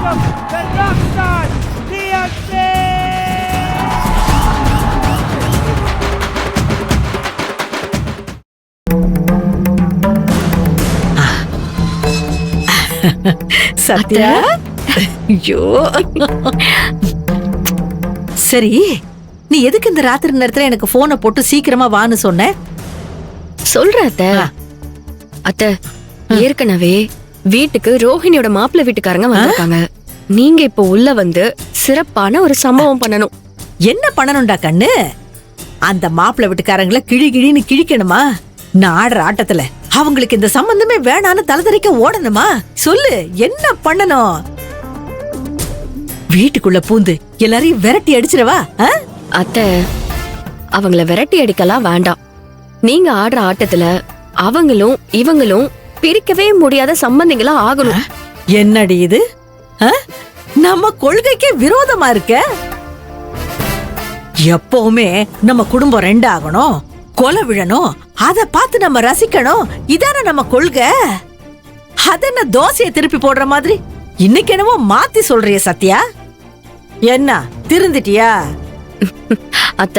welcome the Rockstar DMC! Sathya, ஐயோ சரி, நீ எதுக்கு இந்த ராத்திரி நேரத்துல எனக்கு போனை போட்டு சீக்கிரமா வான்னு சொன்ன? சொல்ற அத்தை, ஏற்கனவே வீட்டுக்கு ரோஹிணியோட மாப்பிள்ளை வீட்டுக்காரங்க வந்திருக்காங்க. நீங்க இப்போ உள்ள வந்து சிறப்பான ஒரு சம்பவம் பண்ணணும். என்ன பண்ணணும்டா கண்ணு? அந்த மாப்பிள்ளை வீட்டுக்காரங்களை கிழின்னு கிழிக்கணுமா? நான் ஆடுற ஆட்டத்துல அவங்களுக்கு இந்த சம்பந்தமே வேணான்னு தலைதறிக்க ஓடணுமா? சொல்லு, என்ன பண்ணணும்? வீட்டுக்குள்ள பூந்து எல்லாரையும் விரட்டி அடிச்சிடவா? அத்தை, அவங்கள விரட்டி அடிக்கலாம் வேண்டாம். நீங்க ஆடுற ஆட்டத்துல அவங்களும் இவங்களும் பிரிக்கவே முடியாத சம்பந்திகளா ஆகணும். என்னடி இது? நம்ம கொள்கைக்கு விரோதமா இருக்க. எப்பவுமே நம்ம குடும்பம் ரெண்டு ஆகணும், கொலை விழணும், அத பார்த்து நம்ம ரசிக்கணும். இதான நம்ம கொள்கை. அதென்ன தோசையை திருப்பி போடுற மாதிரி இன்னைக்கு என்னவோ மாத்தி சொல்றிய சத்யா? என்ன திருந்திட்டியா? அத்த,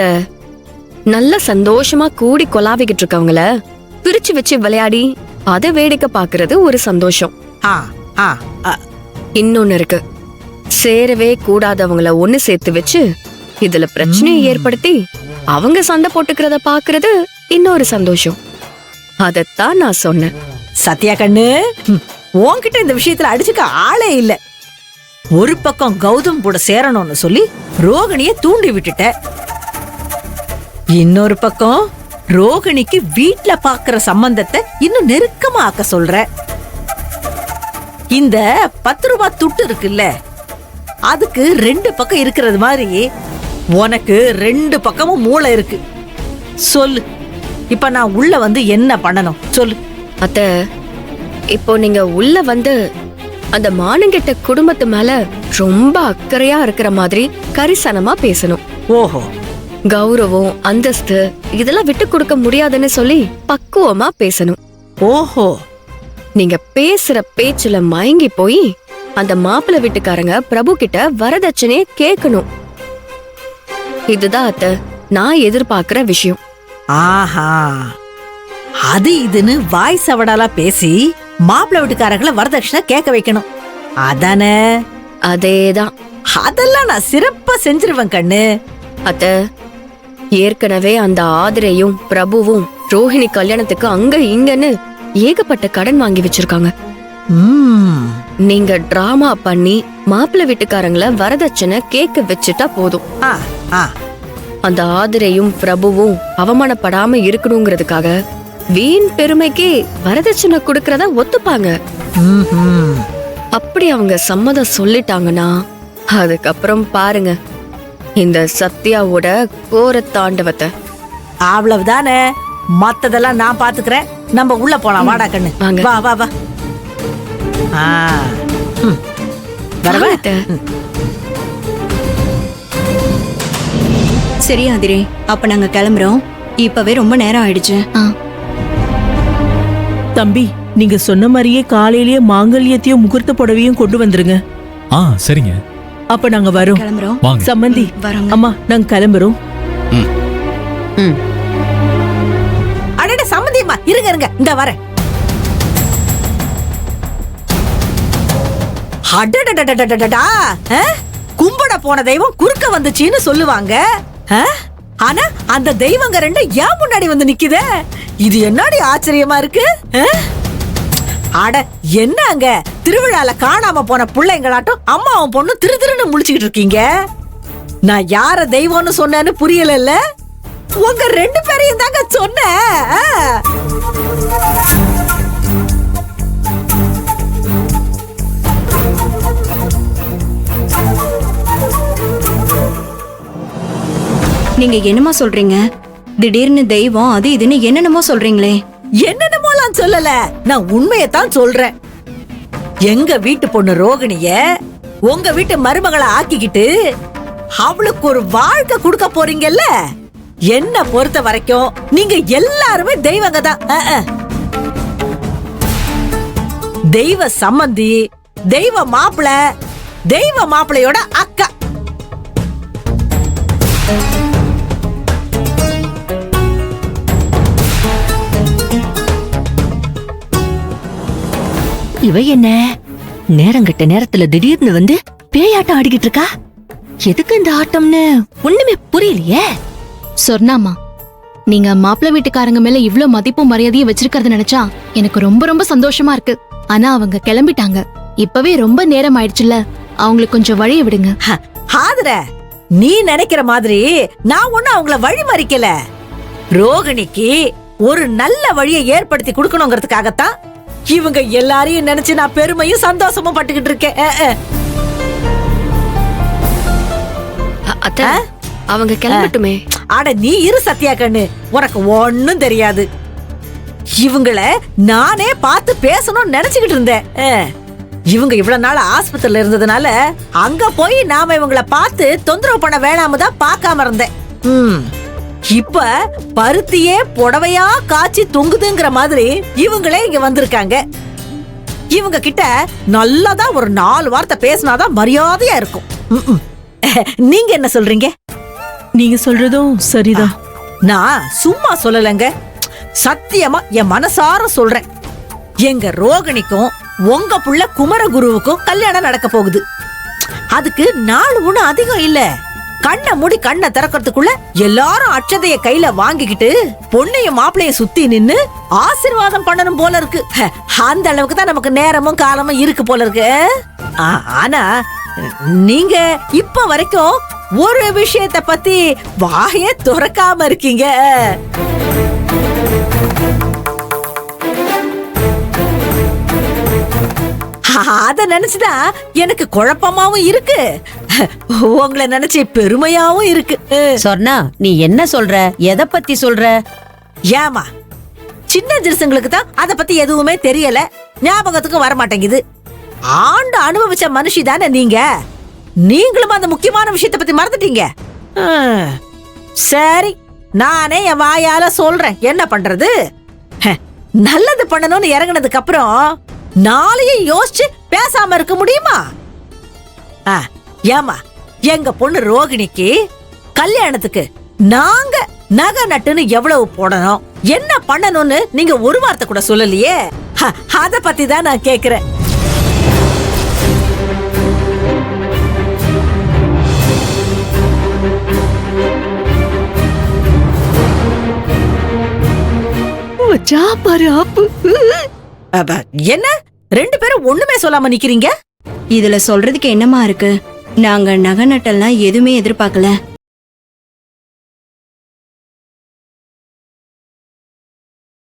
நல்ல சந்தோஷமா கூடி கொலாவிக்கிட்டு இருக்கவங்கள பிரிச்சு வச்சு விளையாடி அதை வேடிக்கை பாக்குறது ஒரு சந்தோஷம். இன்னொன்னு இருக்கு, சேரவே கூடாதவங்கள ஒண்ணு சேர்த்து வச்சு இதுல பிரச்சனையை ஏற்படுத்தி அவங்க சண்டை போட்டுக்கிறத பாக்குறது இன்னொரு சந்தோஷம். அதத்தான் நான் சொன்னேன். சத்யா கண்ணு, உன்கிட்ட இந்த விஷயத்துல அடிச்சுக்க ஆளே இல்ல. ஒரு பக்கம் கௌதம் கூட சேரணும்னு சொல்லி ரோகிணிய தூண்டி விட்டுட்ட. இன்னொரு பக்கம் ரோகிணிக்கு வீட்ல பாக்குற சம்பந்தத்தை இன்னும் நெருக்கமா ஆக்க சொல்ற. இந்த 10 ரூபாய் துட்டு இருக்குல்ல, அதுக்கு 2 பக்கம் இருக்கிறது மாதிரி உனக்கு 2 பக்கமும் மூளை இருக்கு. சொல்லு, இப்ப நான் உள்ள வந்து என்ன பண்ணணும் சொல்லு. அத்த, இப்போ நீங்க உள்ள வந்து அந்த மானங்கெட்ட குடும்பத்து மேல ரொம்ப அக்கறையா இருக்கிற மாதிரி கரிசனமா பேசணும். ஓஹோ, கௌரவம் அந்தஸ்து இதெல்லாம் விட்டு கொடுக்க முடியாதுன்னு சொல்லி பக்குவமா பேசணும். ஓஹோ, நீங்க பேசுற பேச்சுல மயங்கி போய் அந்த மாப்பிள்ளை வீட்டுக்காரங்க பிரபு கிட்ட வரதட்சணைய கேட்கணும். இதுதான் அத்த நான் எதிர்பார்க்கிற விஷயம். ஆஹா, அது இதுன்னு வாய் சவடாலா பேசி மாப்பிள்ளை வீட்டுக்காரங்களை வரதட்சணை கேட்க வைக்கணும், அதானே? அதேதான். அதெல்லாம் நான் சிறப்பா செஞ்சிருவேன் கண்ணு. அத்த, ஏற்கனவே அந்த ஆதிரையும் பிரபுவும் ரோஹிணி கல்யாணத்துக்கு அங்க இங்கன்னு ஏகப்பட்ட கடன் வாங்கி வச்சிருக்காங்க. நீங்க டிராமா பண்ணி மாப்பிள்ளை வீட்டுக்காரங்கள வரதட்சணை கேட்க வச்சுட்டா போதும். அந்த ஆதிரையும் பிரபுவும் அவமானப்படாம இருக்கணுங்கிறதுக்காக வீண் பெருமைக்கு வரதட்சணை கொடுக்கறத ஒத்துப்பாங்க. அப்படி அவங்க சம்மதம் சொல்லிட்டாங்கன்னா அதுக்கப்புறம் பாருங்க இந்த சத்யாவோட கோர தாண்டவத்தை. அவ்வளவுதானே, மத்ததெல்லாம் நான் பாத்துக்கிறேன். நம்ம உள்ள போலாம், வாடா கண்ணு. வா வா வா. சரி ஆதிரே, அப்ப நாங்க கிளம்புறோம். இப்பவே ரொம்ப நேரம் ஆயிடுச்சு. தம்பி, நீங்க சொன்ன மாதிரியே காலையிலேயே மாங்கல்யத்தையும் முகூர்த்த புடவையும் கொண்டு வந்துருங்க. சரிங்க. அப்ப நாங்க வரோம். கிளம்புறோம். சம்பந்தி, அம்மா நாங்க கிளம்புறோம். அடடே சம்பந்தியம்மா, இருங்க இருங்க, இந்த வரேன். அடடடடடடடா, கும்பிட போன தெய்வம் குறுக்க வந்துச்சின்னு சொல்லுவாங்க. ஆனா அந்த தெய்வங்க ரெண்டு ஏன் முன்னாடி வந்து நிக்குதே? இது என்னடி ஆச்சரியமா இருக்கு. அட என்னங்க, திருவிழால காணாம போன பிள்ளைங்களாட்டும் அம்மாவும் பொண்ணு திருன்னு முழிச்சுக்கிட்டு இருக்கீங்க. நான் யார தெய்வம்னு சொன்னேன்னு புரியல. உங்க 2 பேரையும் தாங்க சொன்னேன். நீங்க என்னமா சொல்றீங்க? திடீர்னு தெய்வம் அது இதுன்னு என்னென்னமோ சொல்றீங்களே. என்னென்னமோலாம் சொல்லல, நான் உண்மையத்தான் சொல்றேன். எங்க வீட்டு பொண்ணு ரோகிணிய உங்க வீட்டு மருமகளை ஆக்கிக்கிட்டு அவளுக்கு ஒரு வாழ்க்கை கொடுக்க போறீங்கல்ல. என்ன பொறுத்த வரைக்கும் நீங்க எல்லாருமே தெய்வங்க தான். தெய்வ சம்பந்தி, தெய்வ மாப்பிள, தெய்வ மாப்பிள்ளையோட அக்கா. இவ என்ன நேரங்கட்ட நேரத்துல திடீர்னு வந்து பேயாட்டம் ஆடிக்கிட்டு இருக்கா? எதுக்கு இந்த ஆட்டம்னு ஒண்ணுமே புரியலையே. சொர்ணாமா, நீங்க மாப்பிள்ளை வீட்டுக்காரங்க மேல இவ்ளோ மதிப்பும் மரியாதையும் வச்சிருக்கிறத நினைச்சா எனக்கு ரொம்ப ரொம்ப சந்தோஷமா இருக்கு. ஆனா அவங்க கிளம்பிட்டாங்க. இப்பவே ரொம்ப நேரம் ஆயிடுச்சுல, அவங்களுக்கு கொஞ்சம் வழிய விடுங்க. ஆதர, நீ நினைக்கிற மாதிரி நான் ஒண்ணு அவங்கள வழி மறிக்கல. ரோகிணிக்கு ஒரு நல்ல வழியை ஏற்படுத்தி கொடுக்கணுங்கிறதுக்காகத்தான் இவங்க எல்லாரையும் நினைச்சு நான் பெருமையும் சந்தோஷமும் பட்டுக்கிட்டு இருக்கேன். அத்தை, அவங்க கிளம்பட்டுமே. அட நீ இரு சத்யா கண்ணு, உனக்கு ஒண்ணும் தெரியாது. இவங்கள நானே பார்த்து பேசணும்னு நினைச்சுக்கிட்டு இருந்தேன். இவங்க இவ்வளவு நாள் ஆஸ்பத்திரியில இருந்ததுனால அங்க போய் நாம இவங்கள பார்த்து தொந்தரவு பண்ண வேணாம தான் பார்க்காம இருந்தேன். இப்ப பருத்தியே புடவையா காய்ச்சி தொங்குதுங்கிற மாதிரி இவங்களே இங்க வந்திருக்காங்க. இவங்க கிட்ட நல்லதான் ஒரு 4 வார்த்தை பேசினாதான் மரியாதையா இருக்கும். நீங்க என்ன சொல்றீங்க? நீங்க சொல்றதும் சரிதான். நான் சும்மா சொல்லலங்க, சத்தியமா என் மனசார சொல்றேன். எங்க ரோகிணிக்கும் உங்க புள்ள குமரகுருவுக்கும் கல்யாணம் நடக்க போகுது. அதுக்கு நாள் ஒண்ணு அதிகம் இல்ல. கண்ணை மூடி கண்ணை திறக்கிறதுக்குள்ள எல்லாரும் அட்சதைய கையில வாங்கிக்கிட்டு பொண்ணையும் மாப்பிள்ளைய சுத்தி நின்னு ஆசீர்வாதம் பண்ணணும் போல இருக்கு. அந்த அளவுக்கு தான் நமக்கு நேரமும் காலமும் இருக்கு போல இருக்கு. ஆனா நீங்க இப்ப வரைக்கும் ஒரு விஷயத்தை பத்தி வாயே துறக்காம இருக்கீங்க. அத நினைச்சுதான் எனக்கு குழப்பமாவும் இருக்கு, உங்களை நினைச்சு பெருமையாவும் இருக்கு. சொர்ணா, நீ என்ன சொல்ற? எதை பத்தி சொல்ற? ஏமா, சின்ன ஜிருசங்களுக்கு தான் அத பத்தி எதுவுமே தெரியல, ஞாபகத்துக்கு வர மாட்டேங்குது. ஆண்டு அனுபவிச்ச மனுஷி தானே நீங்க. நீங்களும் அந்த முக்கியமான விஷயத்தை பத்தி மறந்துட்டீங்க. சரி, நானே என் வாயால சொல்றேன், என்ன பண்றது. நல்லது பண்ணணும்னு இறங்கினதுக்கு அப்புறம் நாளையும் யோசிச்சு பேசாம இருக்க முடியுமா? ஏமா, எங்க பொண்ணு ரோகிணிக்கு கல்யாணத்துக்கு நாங்க நகை நட்டுன்னு எவ்வளவு போடணும், என்ன பண்ணணும்னு நீங்க ஒரு வார்த்தை கூட சொல்லலையே. அத பத்தி தான் நான் கேக்குறேன். என்ன 2 பேரும் ஒண்ணுமே சொல்லாம நிக்கிறீங்க? இதுல சொல்றதுக்கு என்னமா இருக்கு? நாங்க நகை நட்டெல்லாம் எதுவுமே எதிர்பார்க்கல.